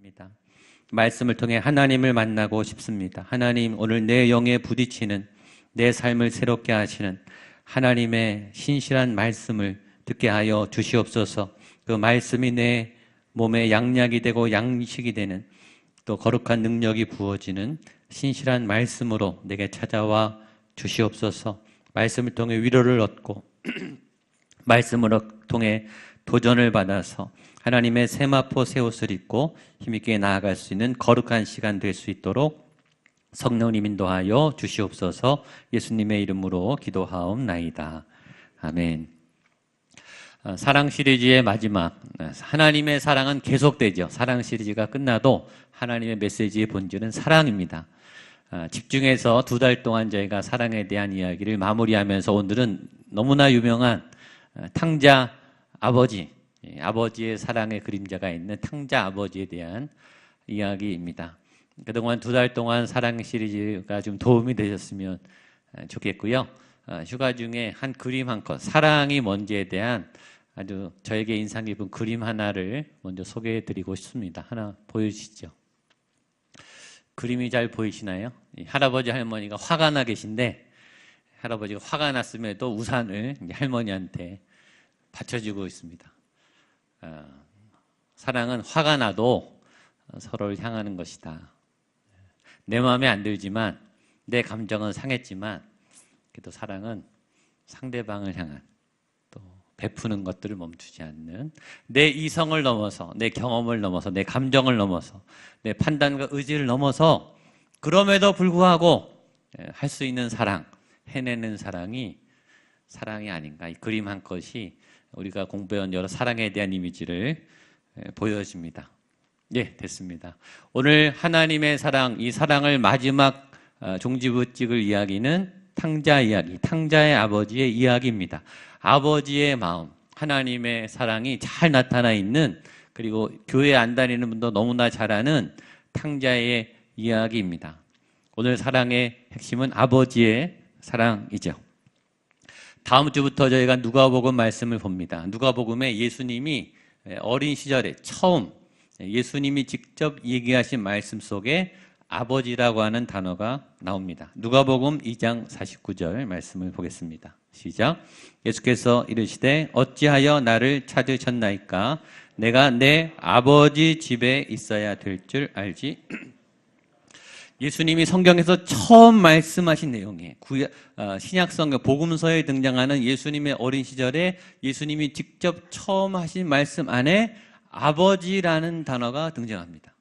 합니다. 말씀을 통해 하나님을 만나고 싶습니다. 하나님, 오늘 내 영에 부딪히는, 내 삶을 새롭게 하시는 하나님의 신실한 말씀을 듣게 하여 주시옵소서. 그 말씀이 내 몸에 양약이 되고 양식이 되는, 또 거룩한 능력이 부어지는 신실한 말씀으로 내게 찾아와 주시옵소서. 말씀을 통해 위로를 얻고 말씀을 통해 도전을 받아서 하나님의 세마포 새 옷을 입고 힘있게 나아갈 수 있는 거룩한 시간 될 수 있도록 성령님 인도하여 주시옵소서. 예수님의 이름으로 기도하옵나이다. 아멘. 사랑 시리즈의 마지막, 하나님의 사랑은 계속되죠. 사랑 시리즈가 끝나도 하나님의 메시지의 본질은 사랑입니다. 집중해서 2달 동안 저희가 사랑에 대한 이야기를 마무리하면서 오늘은 너무나 유명한 탕자 아버지, 아버지의 사랑의 그림자가 있는 탕자 아버지에 대한 이야기입니다. 그동안 2달 동안 사랑 시리즈가 좀 도움이 되셨으면 좋겠고요. 휴가 중에 한 그림 한 컷, 사랑이 뭔지에 대한 아주 저에게 인상 깊은 그림 하나를 먼저 소개해 드리고 싶습니다. 하나 보여주시죠. 그림이 잘 보이시나요? 할아버지 할머니가 화가 나 계신데, 할아버지가 화가 났음에도 우산을 할머니한테 받쳐주고 있습니다. 사랑은 화가 나도 서로를 향하는 것이다. 내 마음에 안 들지만, 내 감정은 상했지만, 그래도 사랑은 상대방을 향한, 또 베푸는 것들을 멈추지 않는, 내 이성을 넘어서, 내 경험을 넘어서, 내 감정을 넘어서, 내 판단과 의지를 넘어서 그럼에도 불구하고 할 수 있는 사랑, 해내는 사랑이 아닌가. 이 그림 한 컷이 우리가 공부해온 여러 사랑에 대한 이미지를 보여줍니다. 예, 됐습니다. 오늘 하나님의 사랑, 이 사랑을 마지막 종지부 찍을 이야기는 탕자 이야기, 탕자의 아버지의 이야기입니다. 아버지의 마음, 하나님의 사랑이 잘 나타나 있는, 그리고 교회 안 다니는 분도 너무나 잘 아는 탕자의 이야기입니다. 오늘 사랑의 핵심은 아버지의 사랑이죠. 다음 주부터 저희가 누가복음 말씀을 봅니다. 누가복음에 예수님이 어린 시절에 처음 예수님이 직접 얘기하신 말씀 속에 아버지라고 하는 단어가 나옵니다. 누가복음 2장 49절 말씀을 보겠습니다. 시작. 예수께서 이르시되 어찌하여 나를 찾으셨나이까? 내가 내 아버지 집에 있어야 될 줄 알지. 예수님이 성경에서 처음 말씀하신 내용이에요. 신약성경 복음서에 등장하는 예수님의 어린 시절에 예수님이 직접 처음 하신 말씀 안에 아버지라는 단어가 등장합니다.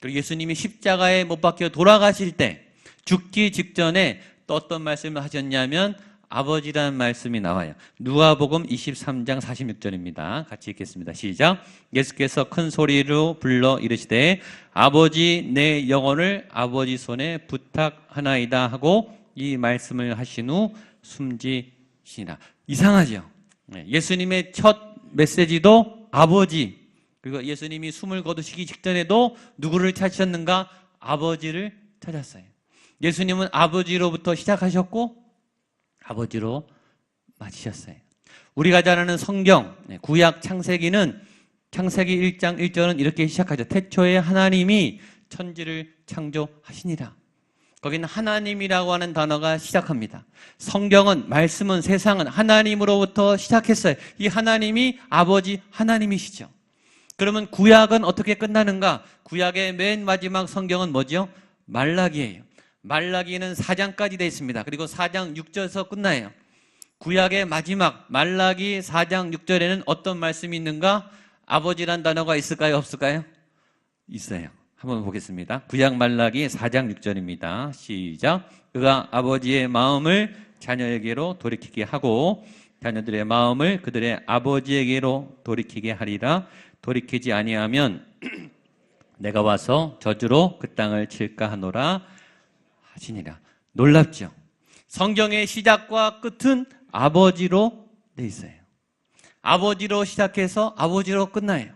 그리고 예수님이 십자가에 못 박혀 돌아가실 때 죽기 직전에 또 어떤 말씀을 하셨냐면 아버지라는 말씀이 나와요. 누가복음 23장 46절입니다. 같이 읽겠습니다. 시작. 예수께서 큰 소리로 불러 이르시되 아버지 내 영혼을 아버지 손에 부탁하나이다 하고 이 말씀을 하신 후 숨지시니라. 이상하죠? 예수님의 첫 메시지도 아버지, 그리고 예수님이 숨을 거두시기 직전에도 누구를 찾으셨는가? 아버지를 찾았어요. 예수님은 아버지로부터 시작하셨고 아버지로 마치셨어요. 우리가 잘 아는 성경, 구약 창세기는 창세기 1장 1절은 이렇게 시작하죠. 태초에 하나님이 천지를 창조하시니라. 거기는 하나님이라고 하는 단어가 시작합니다. 성경은, 말씀은, 세상은 하나님으로부터 시작했어요. 이 하나님이 아버지 하나님이시죠. 그러면 구약은 어떻게 끝나는가? 구약의 맨 마지막 성경은 뭐죠? 말라기예요. 말라기는 4장까지 되어 있습니다. 그리고 4장 6절에서 끝나요. 구약의 마지막 말라기 4장 6절에는 어떤 말씀이 있는가? 아버지란 단어가 있을까요? 없을까요? 있어요. 한번 보겠습니다. 구약 말라기 4장 6절입니다. 시작. 그가 아버지의 마음을 자녀에게로 돌이키게 하고 자녀들의 마음을 그들의 아버지에게로 돌이키게 하리라. 돌이키지 아니하면 내가 와서 저주로 그 땅을 칠까 하노라 하시니라. 놀랍죠? 성경의 시작과 끝은 아버지로 돼 있어요. 아버지로 시작해서 아버지로 끝나요.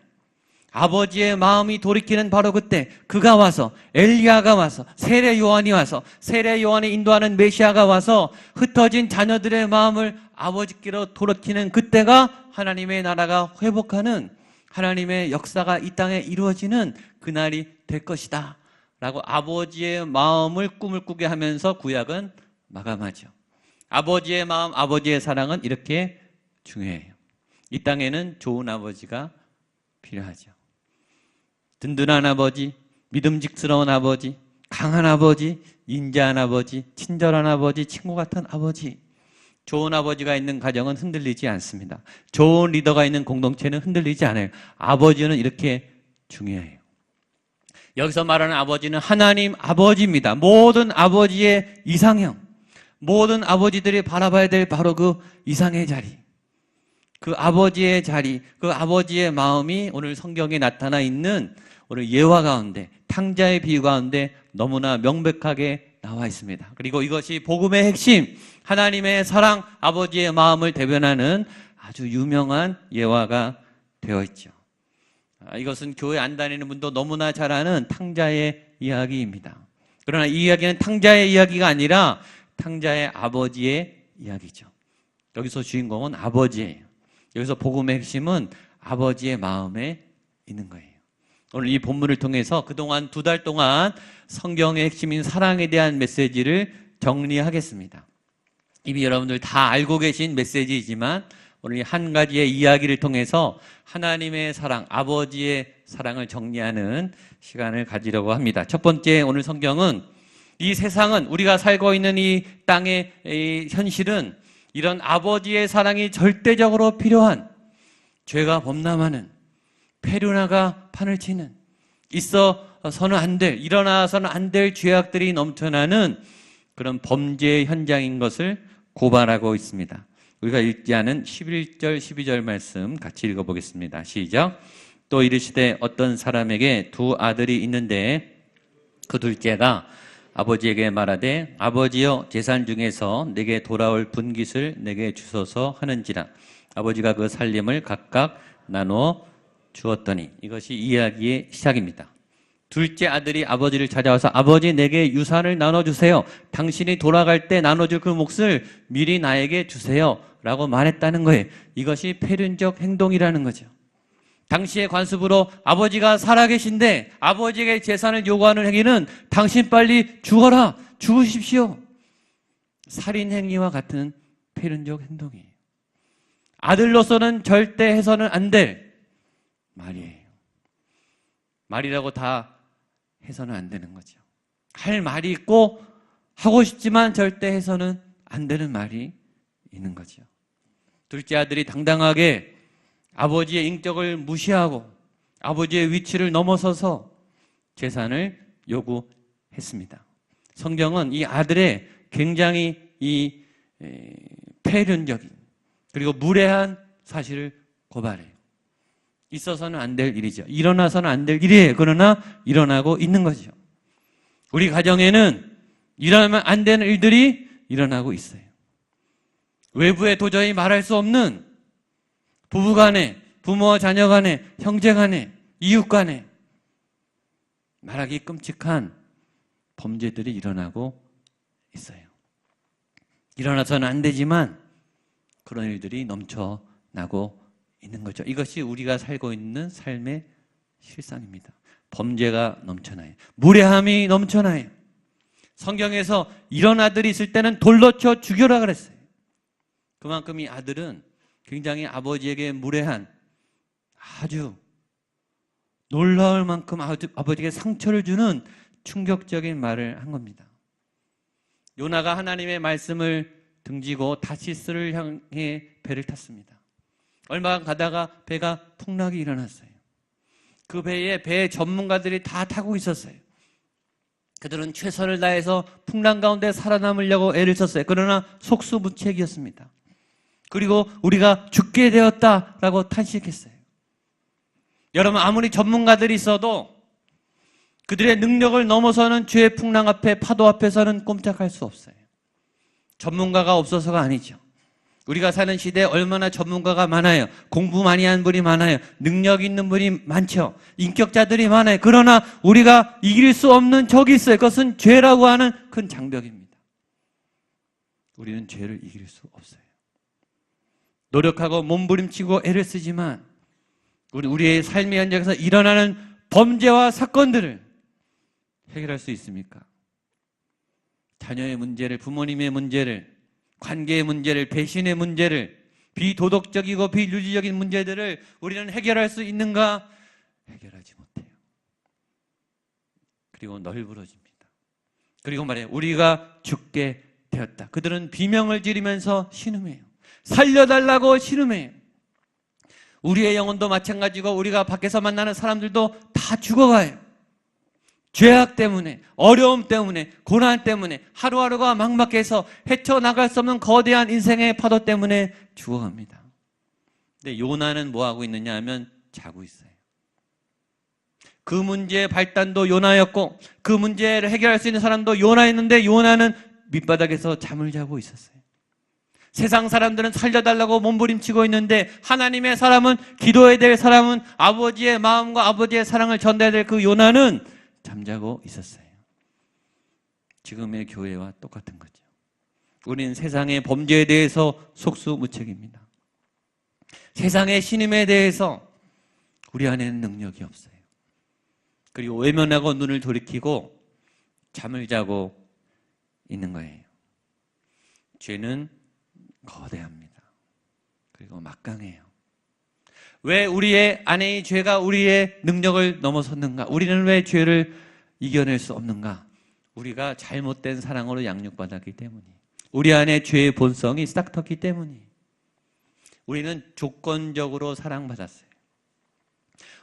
아버지의 마음이 돌이키는 바로 그때 그가 와서, 엘리야가 와서, 세례 요한이 와서, 세례 요한이 인도하는 메시아가 와서 흩어진 자녀들의 마음을 아버지께로 돌이키는 그때가 하나님의 나라가 회복하는, 하나님의 역사가 이 땅에 이루어지는 그날이 될 것이다 라고 아버지의 마음을 꿈을 꾸게 하면서 구약은 마감하죠. 아버지의 마음, 아버지의 사랑은 이렇게 중요해요. 이 땅에는 좋은 아버지가 필요하죠. 든든한 아버지, 믿음직스러운 아버지, 강한 아버지, 인자한 아버지, 친절한 아버지, 친구 같은 아버지. 좋은 아버지가 있는 가정은 흔들리지 않습니다. 좋은 리더가 있는 공동체는 흔들리지 않아요. 아버지는 이렇게 중요해요. 여기서 말하는 아버지는 하나님 아버지입니다. 모든 아버지의 이상형, 모든 아버지들이 바라봐야 될 바로 그 이상의 자리, 그 아버지의 자리, 그 아버지의 마음이 오늘 성경에 나타나 있는 오늘 예화 가운데, 탕자의 비유 가운데 너무나 명백하게 나와 있습니다. 그리고 이것이 복음의 핵심, 하나님의 사랑, 아버지의 마음을 대변하는 아주 유명한 예화가 되어 있죠. 이것은 교회 안 다니는 분도 너무나 잘 아는 탕자의 이야기입니다. 그러나 이 이야기는 탕자의 이야기가 아니라 탕자의 아버지의 이야기죠. 여기서 주인공은 아버지예요. 여기서 복음의 핵심은 아버지의 마음에 있는 거예요. 오늘 이 본문을 통해서 그동안 2달 동안 성경의 핵심인 사랑에 대한 메시지를 정리하겠습니다. 이미 여러분들 다 알고 계신 메시지이지만 오늘 한 가지의 이야기를 통해서 하나님의 사랑, 아버지의 사랑을 정리하는 시간을 가지려고 합니다. 첫 번째 오늘 성경은 이 세상은, 우리가 살고 있는 이 땅의 이 현실은 이런 아버지의 사랑이 절대적으로 필요한, 죄가 범람하는, 페류나가 판을 치는, 있어서는 안 될, 일어나서는 안 될 죄악들이 넘쳐나는 그런 범죄의 현장인 것을 고발하고 있습니다. 우리가 읽지 않은 11절, 12절 말씀 같이 읽어보겠습니다. 시작. 또 이르시되 어떤 사람에게 2 아들이 있는데 그 둘째가 아버지에게 말하되 아버지여 재산 중에서 내게 돌아올 분깃을 내게 주소서 하는지라. 아버지가 그 살림을 각각 나누어 주었더니, 이것이 이야기의 시작입니다. 둘째 아들이 아버지를 찾아와서 아버지 내게 유산을 나눠주세요. 당신이 돌아갈 때 나눠줄 그 몫을 미리 나에게 주세요 라고 말했다는 거예요. 이것이 패륜적 행동이라는 거죠. 당시의 관습으로 아버지가 살아계신데 아버지에게 재산을 요구하는 행위는 당신 빨리 죽어라, 죽으십시오. 살인행위와 같은 패륜적 행동이에요. 아들로서는 절대 해서는 안 될 말이에요. 말이라고 다 해서는 안 되는 거죠. 할 말이 있고 하고 싶지만 절대 해서는 안 되는 말이 있는 거죠. 둘째 아들이 당당하게 아버지의 인격을 무시하고 아버지의 위치를 넘어서서 재산을 요구했습니다. 성경은 이 아들의 굉장히 이 패륜적인 그리고 무례한 사실을 고발해요. 있어서는 안 될 일이죠. 일어나서는 안 될 일이에요. 그러나 일어나고 있는 거죠. 우리 가정에는 일어나면 안 되는 일들이 일어나고 있어요. 외부에 도저히 말할 수 없는 부부 간에, 부모와 자녀 간에, 형제 간에, 이웃 간에 말하기 끔찍한 범죄들이 일어나고 있어요. 일어나서는 안 되지만 그런 일들이 넘쳐나고 있는 거죠. 이것이 우리가 살고 있는 삶의 실상입니다. 범죄가 넘쳐나요. 무례함이 넘쳐나요. 성경에서 이런 아들이 있을 때는 돌로 쳐 죽여라 그랬어요. 그만큼 이 아들은 굉장히 아버지에게 무례한, 아주 놀라울 만큼 아버지에게 상처를 주는 충격적인 말을 한 겁니다. 요나가 하나님의 말씀을 등지고 다시스를 향해 배를 탔습니다. 얼마 가다가 배가 풍랑이 일어났어요. 그 배에 배 전문가들이 다 타고 있었어요. 그들은 최선을 다해서 풍랑 가운데 살아남으려고 애를 썼어요. 그러나 속수무책이었습니다. 그리고 우리가 죽게 되었다라고 탄식했어요. 여러분, 아무리 전문가들이 있어도 그들의 능력을 넘어서는 죄의 풍랑 앞에, 파도 앞에서는 꼼짝할 수 없어요. 전문가가 없어서가 아니죠. 우리가 사는 시대에 얼마나 전문가가 많아요. 공부 많이 한 분이 많아요. 능력 있는 분이 많죠. 인격자들이 많아요. 그러나 우리가 이길 수 없는 적이 있어요. 그것은 죄라고 하는 큰 장벽입니다. 우리는 죄를 이길 수 없어요. 노력하고 몸부림치고 애를 쓰지만 우리의 삶의 현장에서 일어나는 범죄와 사건들을 해결할 수 있습니까? 자녀의 문제를, 부모님의 문제를, 관계의 문제를, 배신의 문제를, 비도덕적이고 비윤리적인 문제들을 우리는 해결할 수 있는가? 해결하지 못해요. 그리고 널브러집니다. 그리고 말해요. 우리가 죽게 되었다. 그들은 비명을 지르면서 신음해요. 살려달라고 신음해요. 우리의 영혼도 마찬가지고 우리가 밖에서 만나는 사람들도 다 죽어가요. 죄악 때문에, 어려움 때문에, 고난 때문에, 하루하루가 막막해서 헤쳐나갈 수 없는 거대한 인생의 파도 때문에 죽어갑니다. 근데 요나는 뭐하고 있느냐 하면 자고 있어요. 그 문제의 발단도 요나였고 그 문제를 해결할 수 있는 사람도 요나였는데 요나는 밑바닥에서 잠을 자고 있었어요. 세상 사람들은 살려달라고 몸부림치고 있는데 하나님의 사람은, 기도해야 될 사람은, 아버지의 마음과 아버지의 사랑을 전달해야 될 그 요나는 잠자고 있었어요. 지금의 교회와 똑같은 거죠. 우리는 세상의 범죄에 대해서 속수무책입니다. 세상의 신임에 대해서 우리 안에는 능력이 없어요. 그리고 외면하고 눈을 돌이키고 잠을 자고 있는 거예요. 죄는 거대합니다. 그리고 막강해요. 왜 우리의 안의 죄가 우리의 능력을 넘어섰는가? 우리는 왜 죄를 이겨낼 수 없는가? 우리가 잘못된 사랑으로 양육받았기 때문이에요. 우리 안에 죄의 본성이 싹 텄기 때문이에요. 우리는 조건적으로 사랑받았어요.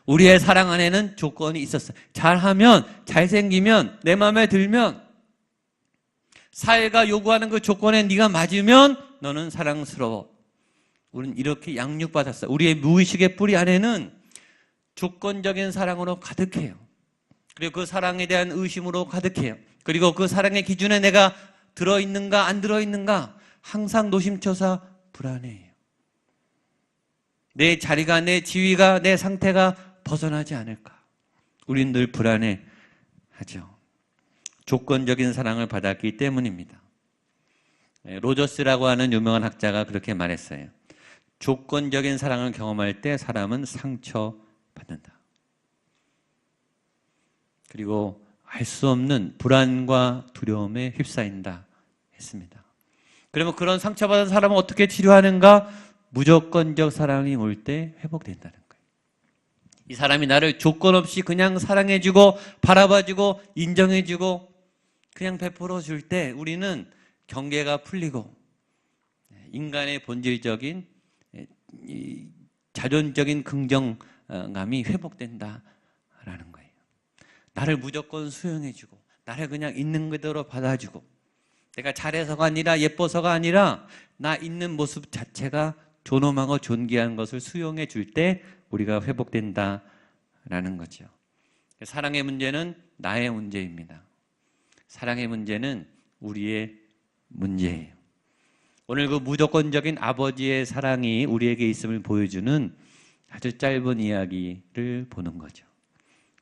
우리의 사랑 안에는 조건이 있었어요. 잘하면, 잘생기면, 내 마음에 들면, 사회가 요구하는 그 조건에 네가 맞으면 너는 사랑스러워. 우리는 이렇게 양육받았어요. 우리의 무의식의 뿌리 안에는 조건적인 사랑으로 가득해요. 그리고 그 사랑에 대한 의심으로 가득해요. 그리고 그 사랑의 기준에 내가 들어있는가 안 들어있는가 항상 노심초사 불안해요. 내 자리가, 내 지위가, 내 상태가 벗어나지 않을까. 우리는 늘 불안해하죠. 조건적인 사랑을 받았기 때문입니다. 로저스라고 하는 유명한 학자가 그렇게 말했어요. 조건적인 사랑을 경험할 때 사람은 상처받는다. 그리고 알 수 없는 불안과 두려움에 휩싸인다 했습니다. 그러면 그런 상처받은 사람은 어떻게 치료하는가? 무조건적 사랑이 올 때 회복된다는 거예요. 이 사람이 나를 조건 없이 그냥 사랑해주고 바라봐주고 인정해주고 그냥 베풀어 줄 때 우리는 경계가 풀리고 인간의 본질적인 자존적인 긍정감이 회복된다라는 거예요. 나를 무조건 수용해주고 나를 그냥 있는 그대로 받아주고 내가 잘해서가 아니라 예뻐서가 아니라 나 있는 모습 자체가 존엄하고 존귀한 것을 수용해 줄 때 우리가 회복된다라는 거죠. 사랑의 문제는 나의 문제입니다. 사랑의 문제는 우리의 문제예요. 오늘 그 무조건적인 아버지의 사랑이 우리에게 있음을 보여주는 아주 짧은 이야기를 보는 거죠.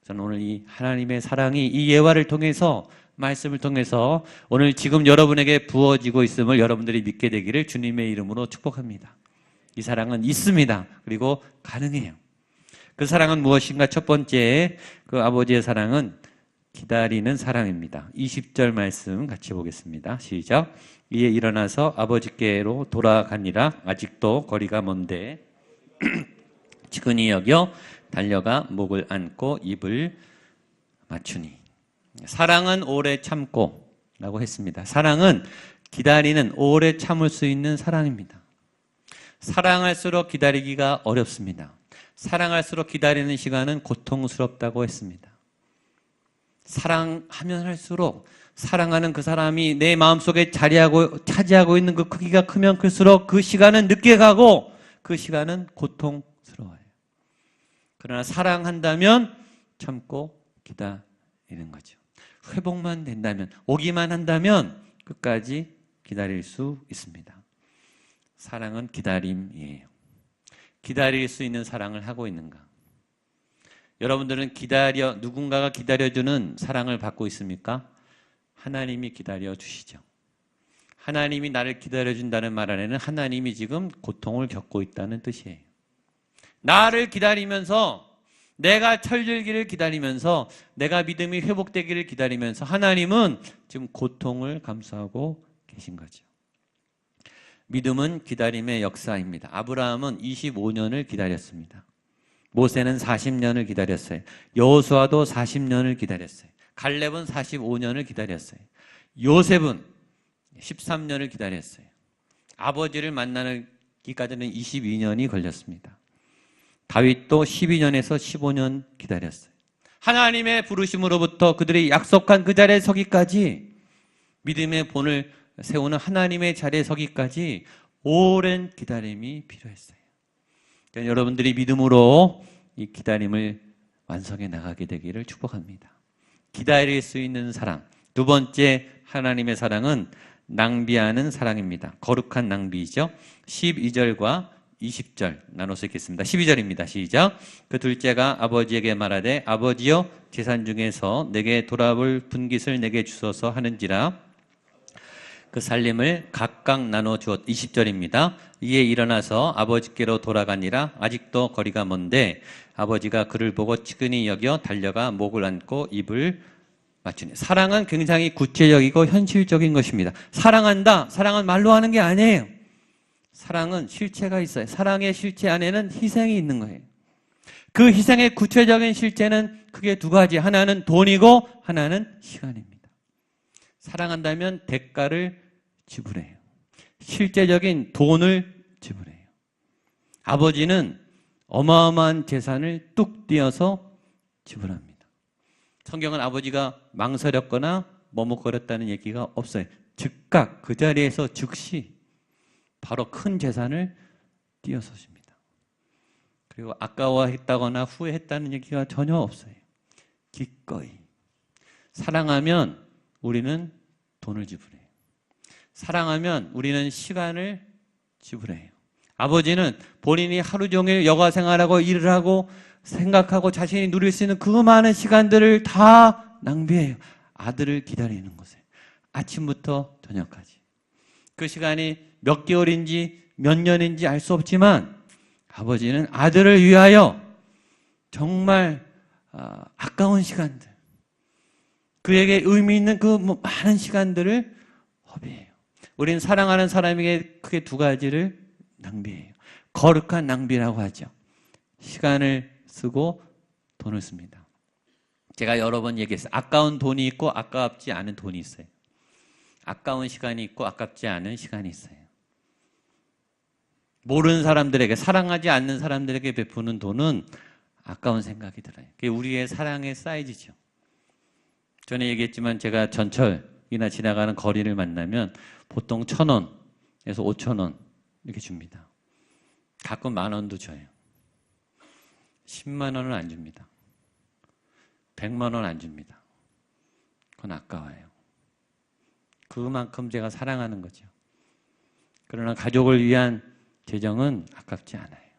저는 오늘 이 하나님의 사랑이 이 예화를 통해서, 말씀을 통해서 오늘 지금 여러분에게 부어지고 있음을 여러분들이 믿게 되기를 주님의 이름으로 축복합니다. 이 사랑은 있습니다. 그리고 가능해요. 그 사랑은 무엇인가? 첫 번째, 그 아버지의 사랑은 기다리는 사랑입니다. 20절 말씀 같이 보겠습니다. 시작. 이에 일어나서 아버지께로 돌아가니라. 아직도 거리가 먼데 측은히 여겨 달려가 목을 안고 입을 맞추니. 사랑은 오래 참고 라고 했습니다. 사랑은 기다리는, 오래 참을 수 있는 사랑입니다. 사랑할수록 기다리기가 어렵습니다. 사랑할수록 기다리는 시간은 고통스럽다고 했습니다. 사랑하면 할수록 사랑하는 그 사람이 내 마음속에 차지하고 있는 그 크기가 크면 클수록 그 시간은 늦게 가고 그 시간은 고통스러워요. 그러나 사랑한다면 참고 기다리는 거죠. 회복만 된다면, 오기만 한다면 끝까지 기다릴 수 있습니다. 사랑은 기다림이에요. 기다릴 수 있는 사랑을 하고 있는가? 여러분들은 누군가가 기다려주는 사랑을 받고 있습니까? 하나님이 기다려주시죠. 하나님이 나를 기다려준다는 말 안에는 하나님이 지금 고통을 겪고 있다는 뜻이에요. 나를 기다리면서 내가 철들기를 기다리면서, 내가 믿음이 회복되기를 기다리면서 하나님은 지금 고통을 감수하고 계신 거죠. 믿음은 기다림의 역사입니다. 아브라함은 25년을 기다렸습니다. 모세는 40년을 기다렸어요. 여호수아도 40년을 기다렸어요. 갈렙은 45년을 기다렸어요. 요셉은 13년을 기다렸어요. 아버지를 만나기까지는 22년이 걸렸습니다. 다윗도 12년에서 15년 기다렸어요. 하나님의 부르심으로부터 그들이 약속한 그 자리에 서기까지, 믿음의 본을 세우는 하나님의 자리에 서기까지 오랜 기다림이 필요했어요. 그러니까 여러분들이 믿음으로 이 기다림을 완성해 나가게 되기를 축복합니다. 기다릴 수 있는 사랑. 두 번째 하나님의 사랑은 낭비하는 사랑입니다. 거룩한 낭비이죠. 12절과 20절 나눠서 읽겠습니다. 12절입니다. 시작. 그 둘째가 아버지에게 말하되 아버지여 재산 중에서 내게 돌아올 분깃을 내게 주소서 하는지라. 그 살림을 각각 나눠 주었. 20절입니다. 이에 일어나서 아버지께로 돌아가니라. 아직도 거리가 먼데 아버지가 그를 보고 측은히 여겨 달려가 목을 안고 입을 맞추니. 사랑은 굉장히 구체적이고 현실적인 것입니다. 사랑한다. 사랑은 말로 하는 게 아니에요. 사랑은 실체가 있어요. 사랑의 실체 안에는 희생이 있는 거예요. 그 희생의 구체적인 실체는 크게 두 가지. 하나는 돈이고 하나는 시간입니다. 사랑한다면 대가를 지불해요. 실제적인 돈을 지불해요. 아버지는 어마어마한 재산을 뚝 띄어서 지불합니다. 성경은 아버지가 망설였거나 머뭇거렸다는 얘기가 없어요. 즉각 그 자리에서 즉시 바로 큰 재산을 띄어서십니다. 그리고 아까워했다거나 후회했다는 얘기가 전혀 없어요. 기꺼이. 사랑하면 우리는 돈을 지불해요. 사랑하면 우리는 시간을 지불해요. 아버지는 본인이 하루 종일 여가 생활하고 일을 하고 생각하고 자신이 누릴 수 있는 그 많은 시간들을 다 낭비해요. 아들을 기다리는 것에. 아침부터 저녁까지. 그 시간이 몇 개월인지 몇 년인지 알 수 없지만 아버지는 아들을 위하여 정말 아까운 시간들, 그에게 의미 있는 그 많은 시간들을 허비해요. 우리는 사랑하는 사람에게 크게 두 가지를 낭비해요. 거룩한 낭비라고 하죠. 시간을 쓰고 돈을 씁니다. 제가 여러 번 얘기했어요. 아까운 돈이 있고 아깝지 않은 돈이 있어요. 아까운 시간이 있고 아깝지 않은 시간이 있어요. 모르는 사람들에게, 사랑하지 않는 사람들에게 베푸는 돈은 아까운 생각이 들어요. 그게 우리의 사랑의 사이즈죠. 전에 얘기했지만 제가 전철이나 지나가는 거리를 만나면 보통 1,000원에서 5,000원 이렇게 줍니다. 가끔 10,000원도 줘요. 10만 원은 안 줍니다. 100만 원 안 줍니다. 그건 아까워요. 그만큼 제가 사랑하는 거죠. 그러나 가족을 위한 재정은 아깝지 않아요.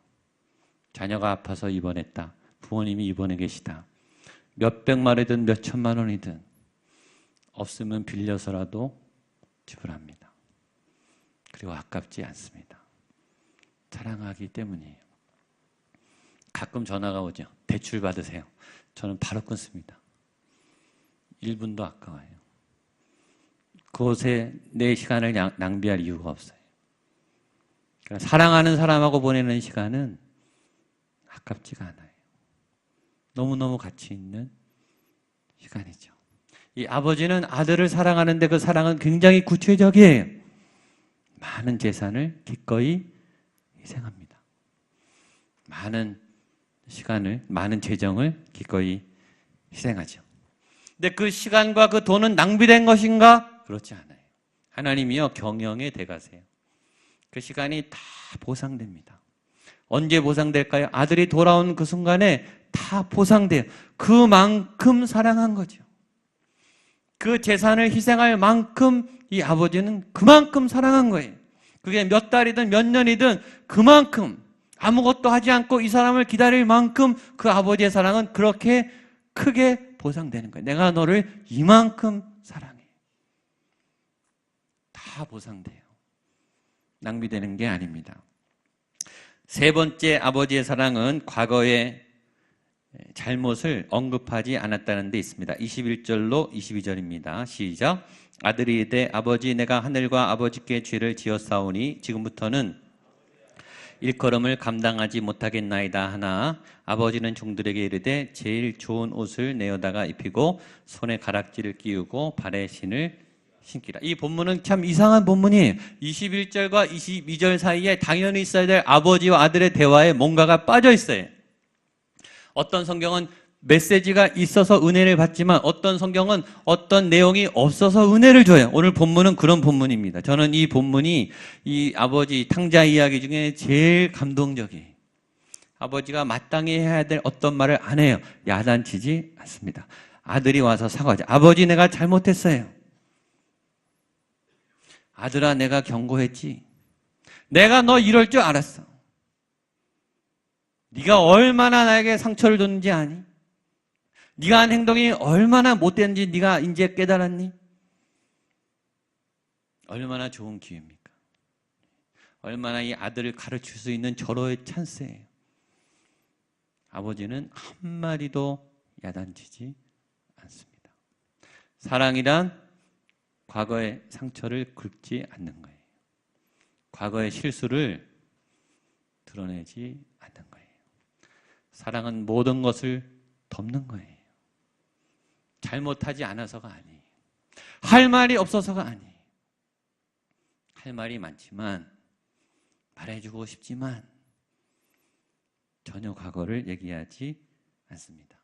자녀가 아파서 입원했다. 부모님이 입원해 계시다. 몇백만 원이든 몇천만 원이든 없으면 빌려서라도 지불합니다. 그리고 아깝지 않습니다. 사랑하기 때문이에요. 가끔 전화가 오죠. 대출 받으세요. 저는 바로 끊습니다. 1분도 아까워요. 그곳에 내 시간을 낭비할 이유가 없어요. 그러니까 사랑하는 사람하고 보내는 시간은 아깝지가 않아요. 너무너무 가치 있는 시간이죠. 이 아버지는 아들을 사랑하는데 그 사랑은 굉장히 구체적이에요. 많은 재산을 기꺼이 희생합니다. 많은 시간을, 많은 재정을 기꺼이 희생하죠. 근데 그 시간과 그 돈은 낭비된 것인가? 그렇지 않아요. 하나님이요, 경영의 대가세요. 그 시간이 다 보상됩니다. 언제 보상될까요? 아들이 돌아온 그 순간에 다 보상돼요. 그만큼 사랑한 거죠. 그 재산을 희생할 만큼 이 아버지는 그만큼 사랑한 거예요. 그게 몇 달이든 몇 년이든 그만큼 아무것도 하지 않고 이 사람을 기다릴 만큼 그 아버지의 사랑은 그렇게 크게 보상되는 거예요. 내가 너를 이만큼 사랑해. 다 보상돼요. 낭비되는 게 아닙니다. 세 번째 아버지의 사랑은 과거에 잘못을 언급하지 않았다는 데 있습니다. 21절로 22절입니다. 시작. 아들이 이르되 아버지 내가 하늘과 아버지께 죄를 지었사오니 지금부터는 일컬음을 감당하지 못하겠나이다 하나 아버지는 종들에게 이르되 제일 좋은 옷을 내어다가 입히고 손에 가락지를 끼우고 발에 신을 신기라. 이 본문은 참 이상한 본문이에요. 21절과 22절 사이에 당연히 있어야 될 아버지와 아들의 대화에 뭔가가 빠져 있어요. 어떤 성경은 메시지가 있어서 은혜를 받지만 어떤 성경은 어떤 내용이 없어서 은혜를 줘요. 오늘 본문은 그런 본문입니다. 저는 이 본문이 이 아버지 탕자 이야기 중에 제일 감동적이에요. 아버지가 마땅히 해야 될 어떤 말을 안 해요. 야단치지 않습니다. 아들이 와서 사과하죠. 아버지 내가 잘못했어요. 아들아 내가 경고했지. 내가 너 이럴 줄 알았어. 네가 얼마나 나에게 상처를 줬는지 아니? 네가 한 행동이 얼마나 못됐는지 네가 이제 깨달았니? 얼마나 좋은 기회입니까? 얼마나 이 아들을 가르칠 수 있는 절호의 찬스예요. 아버지는 한마디도 야단치지 않습니다. 사랑이란 과거의 상처를 긁지 않는 거예요. 과거의 실수를 드러내지 않는 거예요. 사랑은 모든 것을 덮는 거예요. 잘못하지 않아서가 아니에요. 할 말이 없어서가 아니에요. 할 말이 많지만 말해주고 싶지만 전혀 과거를 얘기하지 않습니다.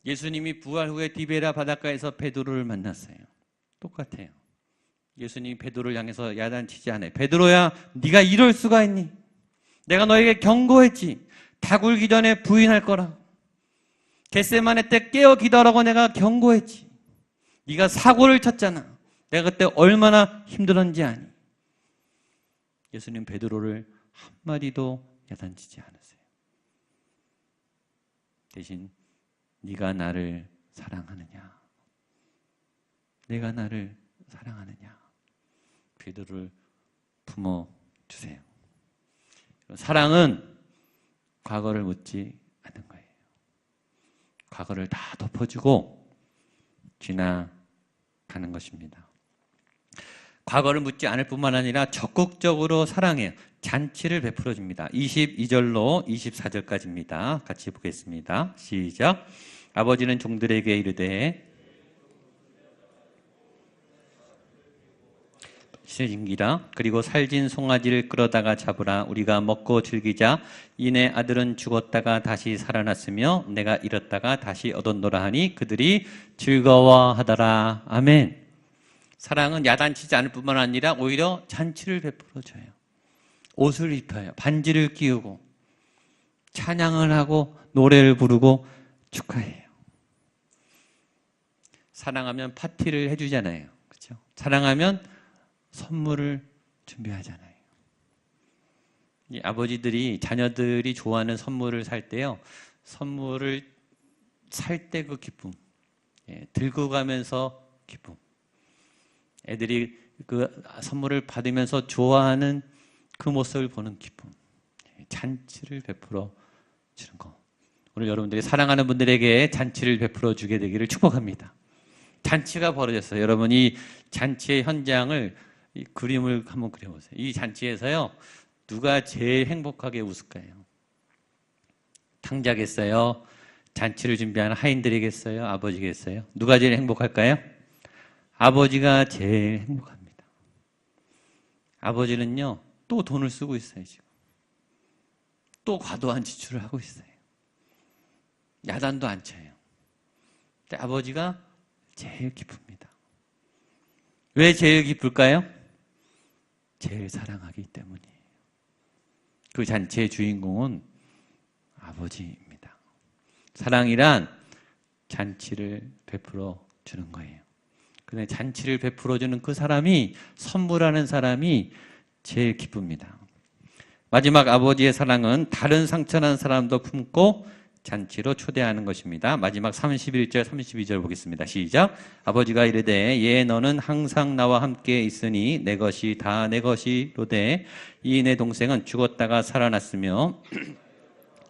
예수님이 부활 후에 디베라 바닷가에서 베드로를 만났어요. 똑같아요. 예수님이 베드로를 향해서 야단치지 않아요. 베드로야 네가 이럴 수가 있니? 내가 너에게 경고했지. 다 굴기 전에 부인할 거라. 겟세마네 때 깨어 기도하라고 내가 경고했지. 네가 사고를 쳤잖아. 내가 그때 얼마나 힘들었는지 아니. 예수님 베드로를 한마디도 야단치지 않으세요. 대신 네가 나를 사랑하느냐? 내가 나를 사랑하느냐? 베드로를 품어주세요. 사랑은 과거를 묻지 않는 거예요. 과거를 다 덮어주고 지나가는 것입니다. 과거를 묻지 않을 뿐만 아니라 적극적으로 사랑해요. 잔치를 베풀어 줍니다. 22절로 24절까지입니다. 같이 보겠습니다. 시작. 아버지는 종들에게 이르되 신기라 그리고 살진 송아지를 끌어다가 잡으라. 우리가 먹고 즐기자. 이내 아들은 죽었다가 다시 살아났으며 내가 잃었다가 다시 얻었노라 하니 그들이 즐거워하더라. 아멘. 사랑은 야단치지 않을 뿐만 아니라 오히려 잔치를 베풀어줘요. 옷을 입혀요. 반지를 끼우고 찬양을 하고 노래를 부르고 축하해요. 사랑하면 파티를 해주잖아요. 그렇죠? 사랑하면 선물을 준비하잖아요. 이 아버지들이 자녀들이 좋아하는 선물을 살 때요. 선물을 살 때 그 기쁨, 들고 가면서 기쁨. 애들이 그 선물을 받으면서 좋아하는 그 모습을 보는 기쁨. 잔치를 베풀어 주는 거. 오늘 여러분들이 사랑하는 분들에게 잔치를 베풀어 주게 되기를 축복합니다. 잔치가 벌어졌어요. 여러분 이 잔치의 현장을 이 그림을 한번 그려보세요. 이 잔치에서요. 누가 제일 행복하게 웃을까요? 탕자겠어요? 잔치를 준비하는 하인들이겠어요? 아버지겠어요? 누가 제일 행복할까요? 아버지가 제일 행복합니다. 아버지는요. 또 돈을 쓰고 있어요. 지금. 또 과도한 지출을 하고 있어요. 야단도 안 쳐요. 근데 아버지가 제일 기쁩니다. 왜 제일 기쁠까요? 제일 사랑하기 때문이에요. 그 잔치의 주인공은 아버지입니다. 사랑이란 잔치를 베풀어 주는 거예요. 그런데 잔치를 베풀어 주는 그 사람이 선물하는 사람이 제일 기쁩니다. 마지막 아버지의 사랑은 다른 상처난 사람도 품고 잔치로 초대하는 것입니다. 마지막 31절, 32절 보겠습니다. 시작. 아버지가 이르되 예 너는 항상 나와 함께 있으니 내 것이 다 내 것이로되 이 내 동생은 죽었다가 살아났으며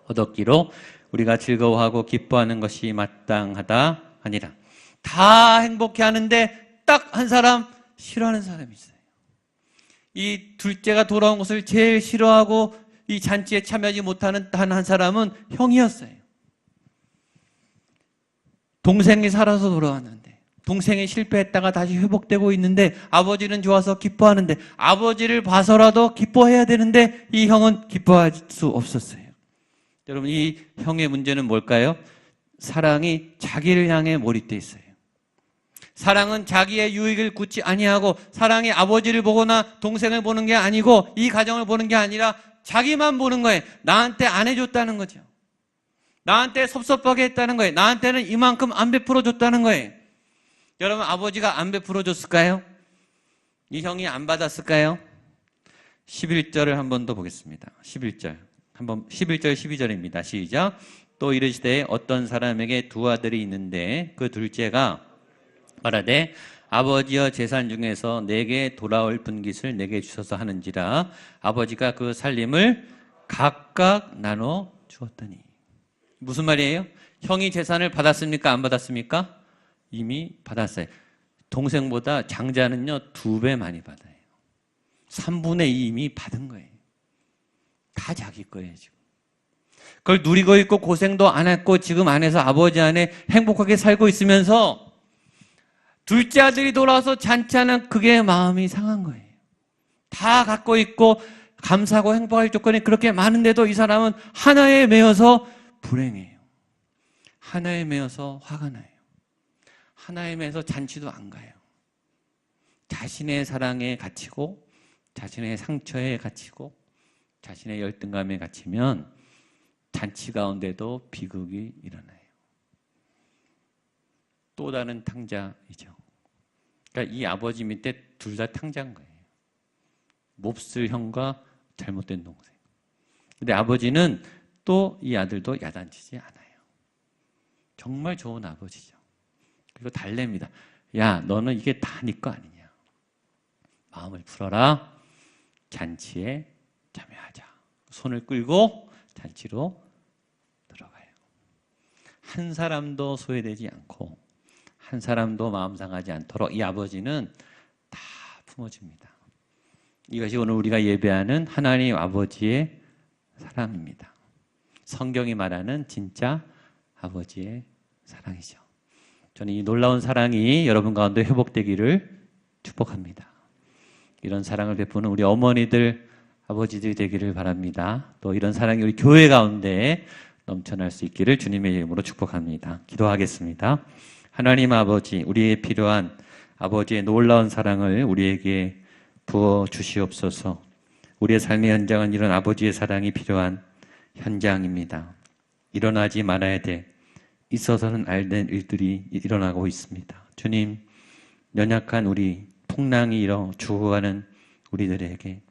얻었기로 우리가 즐거워하고 기뻐하는 것이 마땅하다 아니라. 다 행복해 하는데 딱 한 사람 싫어하는 사람이 있어요. 이 둘째가 돌아온 것을 제일 싫어하고 이 잔치에 참여하지 못하는 단 한 사람은 형이었어요. 동생이 살아서 돌아왔는데, 동생이 실패했다가 다시 회복되고 있는데, 아버지는 좋아서 기뻐하는데, 아버지를 봐서라도 기뻐해야 되는데 이 형은 기뻐할 수 없었어요. 여러분, 이 형의 문제는 뭘까요? 사랑이 자기를 향해 몰입되어 있어요. 사랑은 자기의 유익을 굳지 아니하고, 사랑이 아버지를 보거나 동생을 보는 게 아니고, 이 가정을 보는 게 아니라 자기만 보는 거예요. 나한테 안 해줬다는 거죠. 나한테 섭섭하게 했다는 거예요. 나한테는 이만큼 안 베풀어 줬다는 거예요. 여러분, 아버지가 안 베풀어 줬을까요? 이 형이 안 받았을까요? 11절을 한 번 더 보겠습니다. 11절. 11절, 12절입니다. 시작. 또 이르시되 어떤 사람에게 두 아들이 있는데 그 둘째가 말하되 아버지여 재산 중에서 내게 돌아올 분깃을 내게 주셔서 하는지라. 아버지가 그 살림을 각각 나눠 주었더니. 무슨 말이에요? 형이 재산을 받았습니까? 안 받았습니까? 이미 받았어요. 동생보다 장자는요 2배 많이 받아요. 3분의 2 이미 받은 거예요. 다 자기 거예요 지금. 그걸 누리고 있고 고생도 안 했고 지금 안에서 아버지 안에 행복하게 살고 있으면서 둘째 아들이 돌아와서 잔치하는 그게 마음이 상한 거예요. 다 갖고 있고 감사하고 행복할 조건이 그렇게 많은데도 이 사람은 하나에 매여서 불행해요. 하나에 매여서 화가 나요. 하나에 매여서 잔치도 안 가요. 자신의 사랑에 갇히고 자신의 상처에 갇히고 자신의 열등감에 갇히면 잔치 가운데도 비극이 일어나요. 또 다른 탕자이죠. 그러니까 이 아버지 밑에 둘 다 탕자인 거예요. 몹쓸 형과 잘못된 동생. 근데 아버지는 또 이 아들도 야단치지 않아요. 정말 좋은 아버지죠. 그리고 달랩니다. 야, 너는 이게 다 네 거 아니냐. 마음을 풀어라. 잔치에 참여하자. 손을 끌고 잔치로 들어가요. 한 사람도 소외되지 않고 한 사람도 마음 상하지 않도록 이 아버지는 다 품어줍니다. 이것이 오늘 우리가 예배하는 하나님 아버지의 사랑입니다. 성경이 말하는 진짜 아버지의 사랑이죠. 저는 이 놀라운 사랑이 여러분 가운데 회복되기를 축복합니다. 이런 사랑을 베푸는 우리 어머니들, 아버지들이 되기를 바랍니다. 또 이런 사랑이 우리 교회 가운데 넘쳐날 수 있기를 주님의 이름으로 축복합니다. 기도하겠습니다. 하나님 아버지, 우리의 필요한 아버지의 놀라운 사랑을 우리에게 부어주시옵소서. 우리의 삶의 현장은 이런 아버지의 사랑이 필요한 현장입니다. 일어나지 말아야 돼. 있어서는 안 될 일들이 일어나고 있습니다. 주님, 연약한 우리, 풍랑이 일어 죽어가는 우리들에게,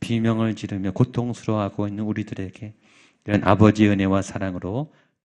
비명을 지르며 고통스러워하고 있는 우리들에게 이런 아버지의 은혜와 사랑으로